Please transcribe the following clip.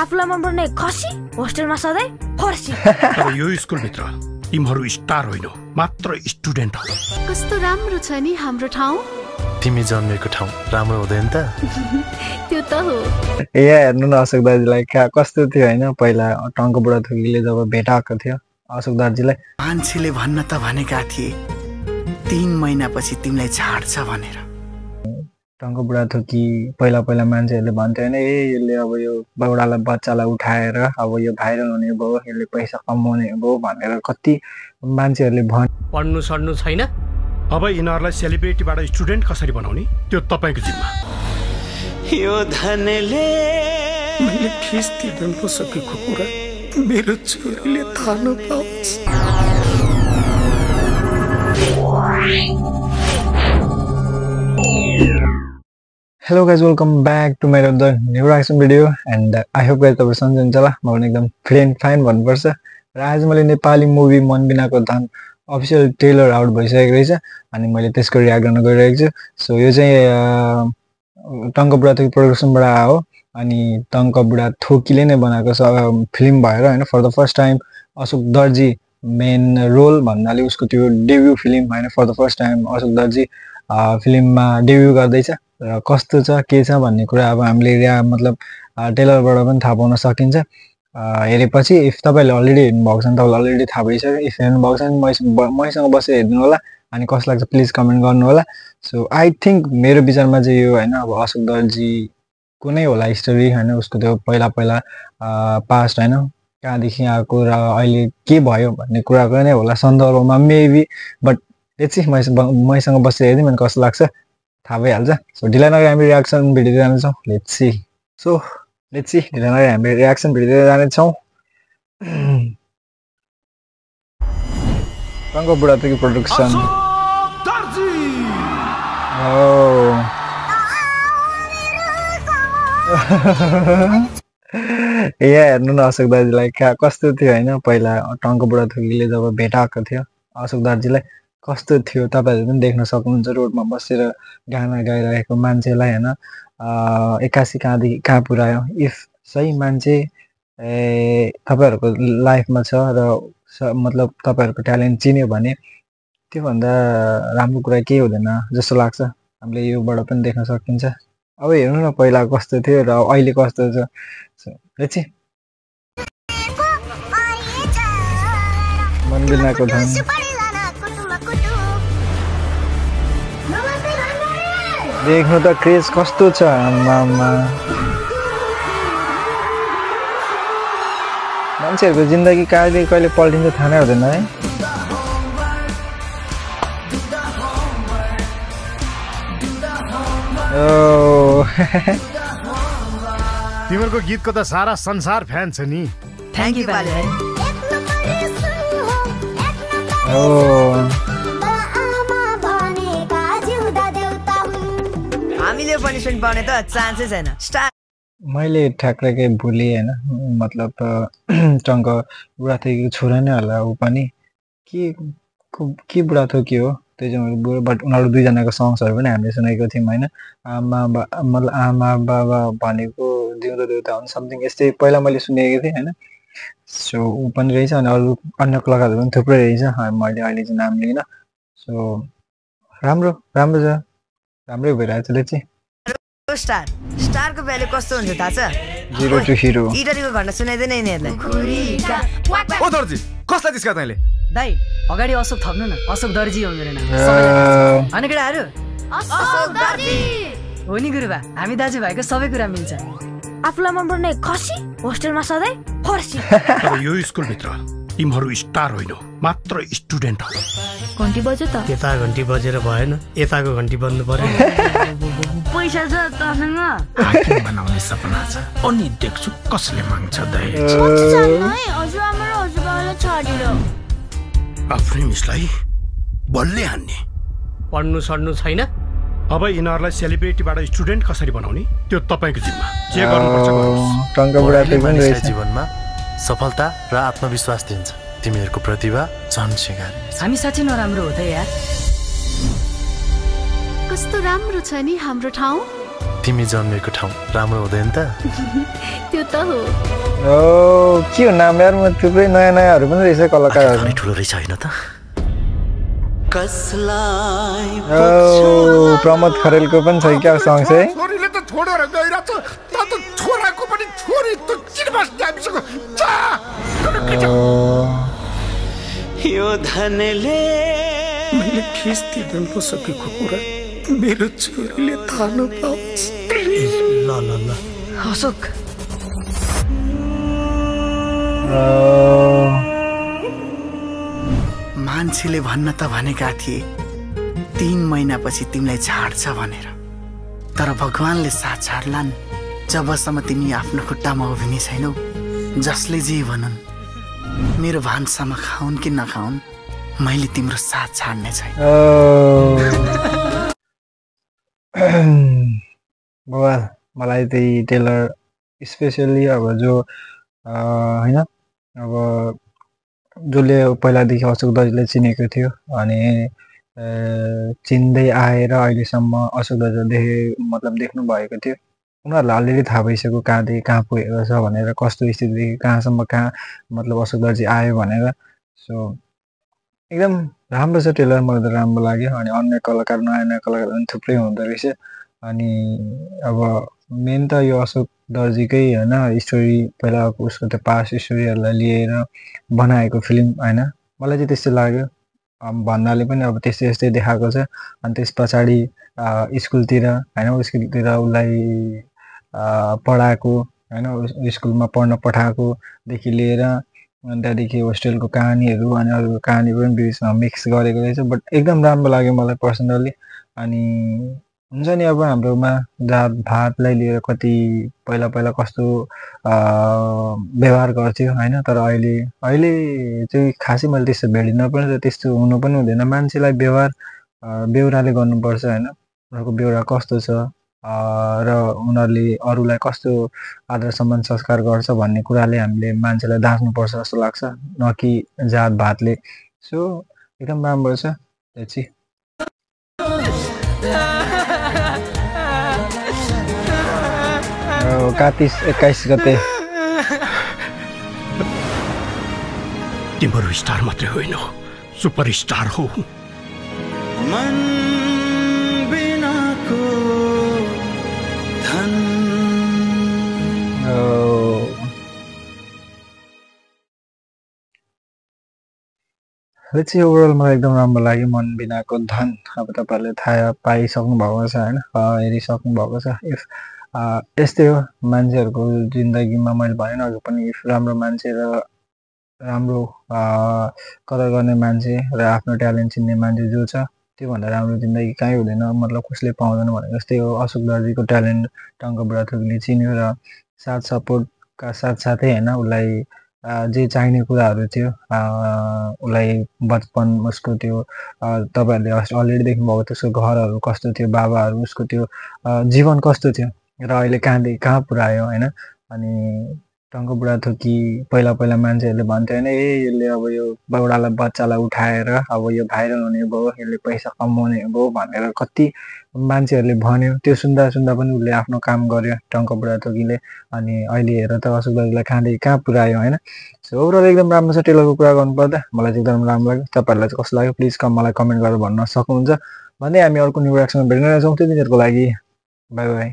आफूलाई मनपर्ने खसी होस्टेलमा सधैँ फर्सी। तर यो स्कुलभित्र तिमीहरू स्टार होइन, मात्र स्टुडेन्ट हो। कस्तो राम्रो छ नि हाम्रो ठाउँ। तिमी जन्मेको ठाउँ राम्रो हुँदैन त? त्यो त हो। हेर्नु न अशोक दाजुलाई कस्तो थियो होइन, पहिला टङ्क बुढा थोकीले जब भेटाएको थियो अशोक दाजुलाई, मान्छेले भन्न त भनेका थिए 3 महिनापछि तिमीलाई छाड्छ भनेर। टङ्क बुढा थोकी पहिला मान्छेहरूले भन्थ्यो होइन, यसले अब यो बुढालाई बच्चालाई उठाएर अब यो भाइरल हुने भयो, यसले पैसा कमाउने भयो भनेर कति मान्छेहरूले पढ्नु सड्नु छैन। अब यिनीहरूलाई सेलिब्रिटीबाट स्टुडेन्ट कसरी बनाउने त्यो तपाईँको जिम्मा। यो धनले मैले फिस तिर्न नसकेको कुरा मेरो छोरीले थाहा नपाओस्। Hello guys, welcome back to my the new reaction video and I hope guys तपाईँ सन्चै हुन्छ होला। म पनि एकदम फाइन भन्नुपर्छ। र आज मैले नेपाली मुभी मनबिनाको धान अफिसियल ट्रेलर आउट भइसकेको रहेछ अनि मैले त्यसको रियाक्ट गर्न गइरहेको छु। सो यो चाहिँ टङ्क बुढा थोकी प्रोडक्सनबाट आयो अनि टङ्क बुढा थोकीले नै बनाएको फिल्म भएर होइन, for the first time Ashok Darji main role भन्नाले उसको त्यो डेब्यू फिल्म होइन, for the first time Ashok Darji फिल्ममा डेब्यू गर्दैछ। र कस्तो छ के छ भन्ने कुरा अब हामीले मतलब ट्रेलरबाट पनि थाहा पाउन सकिन्छ। हेरेपछि इफ तपाईँले अलरेडी हेर्नुभएको छ भने तपाईँलाई अलरेडी थाहा भइसक्यो। इफ हेर्नुभएको छ भने मैसँग बसेर हेरिदिनु होला अनि कस्तो लाग्छ प्लिज कमेन्ट गर्नु होला। सो आई थिङ्क मेरो विचारमा चाहिँ यो होइन, अब अशोक दर्जी कुनै होला स्टोरी होइन, उसको त्यो पहिला पास्ट होइन कहाँदेखि आएको र अहिले के भयो भन्ने कुराको नै होला सन्दर्भमा मेबी। बट लेट्स सी, मैसँग बसेर हेरिदिउँ भने कस्तो लाग्छ थाहा भइहाल्छ। सो ढिला नगरी हामी रियाक्सन भिडियो जानेछौँ। लेट्स सी ढिला नगरी हामी रियाक्सन भिडियो जानेछौँ। टङ्क बुढा थोकी प्रोडक्सन। हेर्नु न अशोक दाजुलाई कस्तो थियो होइन, पहिला टङ्क बुढा थोकीले जब भेटाएको थियो अशोक दाजुलाई कस्तो थियो तपाईँहरूले पनि देख्न सक्नुहुन्छ। रोडमा बसेर गाना गाइरहेको मान्छेलाई होइन एक्कासी कहाँदेखि कहाँ पुऱ्यायो। इफ सही मान्छे तपाईँहरूको लाइफमा छ र मतलब तपाईँहरूको ट्यालेन्ट चिन्यो भने त्योभन्दा राम्रो कुरा केही हुँदैन जस्तो लाग्छ। हामीले योबाट पनि देख्न सकिन्छ। अब हेर्नु न पहिला कस्तो थियो र अहिले कस्तो छ। लेट्स सी मनबिनाको धन। देख्नु त क्रेज कस्तो छ आमामा। मान्छेहरूको जिन्दगी कहिले पल्टिन्छ थाहा नै हुँदैन है। तिमीहरूको गीतको त सारा संसार फ्यान छ नि। थ्याङ्क यू पाले भाइ। हामीले पनिसमेन्ट पाउने त चान्सै छैन। मैले ठ्याक्कै भुलेँ होइन, मतलब टङ्क बुढा थोकीको छोरा नै होला ऊ पनि। के बुढा थोकी हो त्यो चाहिँ बुढो, बट उनीहरू दुईजनाको सङ्ग्सहरू पनि हामीले सुनेको थियौँ होइन। मतलब आमा बाबा भनेको जिउँदो देउता हुन्छ समथिङ यस्तै पहिला मैले सुनेको थिएँ होइन। सो ऊ पनि रहेछ अनि अरू अन्य कलाकारहरू पनि थुप्रै रहेछ, मैले अहिले चाहिँ नाम लिइनँ। सो राम्रो छ, राम्रै भइरहेको छ। लेट्स सी स्टारको भ्यालु कस्तो हुन्छ थाहा छ? 0 to hero। इटरीको घटना सुनाइदैन यिनीहरूलाई। ओ दर्जी कसलाई दिस्का तैँले? दाइ अगाडि अशोक थप्नु न, अशोक दर्जी हो मेरो नाम। होइन केटाहरू, अशोक दर्जी हो नि गुरुबा, हामी दाजुभाइको सबै कुरा मिल्छ। आफूलाई मनपर्ने खसी होस्टेलमा सधैँ फर्सी। तर यो स्कुलभित्र तिमीहरू स्टार होइन, मात्र स्टुडेन्ट हो। घन्टी बज्यो त? यता घन्टी बजेर भएन, यताको घन्टी बज्नु पर्यो। पैसा छ तसँग? हाकिम बनाउने सपना छ अनि देख्छु कसले माग्छ दहेज। हजुरआमा र हजुरबाबालाई छाडेर आफ्नै मिसलाई बलले हान्ने। पढ्नु सड्नु छैन। अब यिनीहरूलाई सेलिब्रिटीबाट स्टुडेन्ट कसरी बनाउने त्यो तपाईँको जिम्मा। जे गर्नुपर्छ गर्नुहोस्। टङ्क बुढा थोकी पनि रहेछ। जीवनमा सफलता र आत्मविश्वास दिन्छ। तिमीहरूको प्रतिभा झन् सिँगारिन्छ। हामी साँच्चै नराम्रो हो त यार। कस्तो राम्रो छ नि हाम्रो ठाउँ। तिमी जन्मेको ठाउँ राम्रो हुँदैन त त्यो त हो के हो नाम यार म थुप्रै नयाँ नयाँहरू पनि रहेछ कलाकारहरू ठुलो रहेछ होइन त प्रमोद खरेलको पनि छ क्या सङ्ग चाहिँ छोरीले त छोडेर गइरहेछ त छोराको पनि छोरी त किन बस्ने हामीसँग यो धनले मैले खिस तिर्न नसकेको कुरा मेरो छोरीले थाहा नपाओस् ल ल ल अशोक मान्छेले भन्न त भनेका थिए 3 महिनापछि तिमीलाई छाड्छ भनेर तर भगवानले साथ छाड्लान् जबसम्म तिमी आफ्नो खुट्टामा उभिने छैनौ जसले जे भनुन् मेरो भान्सामा खाउन् कि नखाउन् मैले तिम्रो साथ छाड्ने छैन बवाल मलाई त्यही टेलर स्पेसली अब जो हैन अब जसले पहिलादेखि अशोक दाजुले चिनेको थियो अनि चिन्दै आएर अहिलेसम्म अशोक दाजु मतलब देख्नु भएको थियो उनीहरूलाई अलरेडी थाहा भइसक्यो कहाँदेखि कहाँ पुगेको छ भनेर कस्तो स्थितिदेखि कहाँसम्म कहाँ मतलब अशोक दाजु आयो भनेर सो एकदम राम्रो छ टेलर मलाई त राम्रो लाग्यो अनि अन्य कलाकार नयाँ नयाँ कलाकार पनि थुप्रै हुँदो रहेछ अनि अब मेन त यो अशोक दर्जीकै होइन स्टोरी पहिला उसको त्यो पास्ट स्टोरीहरूलाई लिएर बनाएको फिल्म होइन मलाई चाहिँ त्यस्तो लाग्यो भन्नाले पनि अब त्यस्तै त्यस्तै देखाएको छ अनि त्यस पछाडि स्कुलतिर होइन स्कुलतिर उसलाई पढाएको होइन स्कुलमा पढ्न पठाएकोदेखि लिएर अनि त्यहाँदेखि होस्टेलको कहानीहरू अनि अरू कहानी पनि बिचमा मिक्स गरेको रहेछ बट एकदम राम्रो लाग्यो मलाई पर्सनल्ली अनि हुन्छ नि अब हाम्रोमा जात भातलाई लिएर कति पहिला पहिला कस्तो व्यवहार गर्थ्यो होइन तर अहिले चाहिँ खासै मैले त्यस्तो भेटिनँ पनि त्यस्तो हुनु पनि हुँदैन मान्छेलाई बेहोराले गर्नुपर्छ होइन उनीहरूको बेहोरा कस्तो छ र उनीहरूले अरूलाई कस्तो आदर सम्मान संस्कार गर्छ भन्ने कुराले हामीले मान्छेलाई दाच्नुपर्छ जस्तो लाग्छ न कि जात भातले सो एकदम राम्रो छ त्यसै 21 गते तिम्रो स्टार मात्रै होइन सुपर स्टार हो मन बिनाको धन ओभरअल मलाई एकदम राम्रो लाग्यो मन बिनाको धन अब तपाईहरुले थाहा पाइसक्नु भएको छ हैन हेरिसक्नु भएको छ इफ यस्तै हो मान्छेहरुको जिन्दगीमा मैले भने अघि पनि इफ राम्रो मान्छे र राम्रो कदर गर्ने मान्छे र आफ्नो ट्यालेन्ट चिन्ने मान्छे जो छ त्यो भन्दा राम्रो जिन्दगी कहीँ हुँदैन मतलब कसले पाउँदैन भने जस्तै हो अशोक दर्जीको ट्यालेन्ट टङ्क बुढाथोकीले चिन्यो र साथ सपोर्टका साथसाथै हैन उसलाई जे चाहिने कुराहरू थियो उसलाई बचपन उसको त्यो तपाईहरुले अलरेडी देख्नुभएको थियो उसको घरहरू कस्तो थियो बाबाहरू उसको त्यो जीवन कस्तो थियो र अहिले कहाँदेखि कहाँ पुर्यायो हैन अनि टङ्क बुढाथोकी पहिला पहिला मान्छेहरूले भन्थ्यो हैन यसले अब यो बौडालाई बच्चालाई उठाएर अब यो भाइरल हुने भयो यसले पैसा कमाउने भयो भनेर कति मान्छेहरूले भन्यो त्यो सुन्दा सुन्दा पनि उसले आफ्नो काम गर्यो टङ्क बुढाथोकीले अनि अहिले हेर त अशोक दाजुलाई कहाँदेखि कहाँ पुर्यायो हैन सो ओभरअल एकदम राम्रो छ टेलरको कुरा गर्नुपर्दा मलाई चाहिँ एकदम राम्रो लाग्यो तपाईहरुलाई चाहिँ कस्तो लाग्यो प्लिज मलाई कमेन्ट गरेर भन्न सक्नुहुन्छ भन्दै हामी अर्को न्यू रिएक्सनमा भेट्न जान्छौँ त्यतिखेरको लागि बाइ बाइ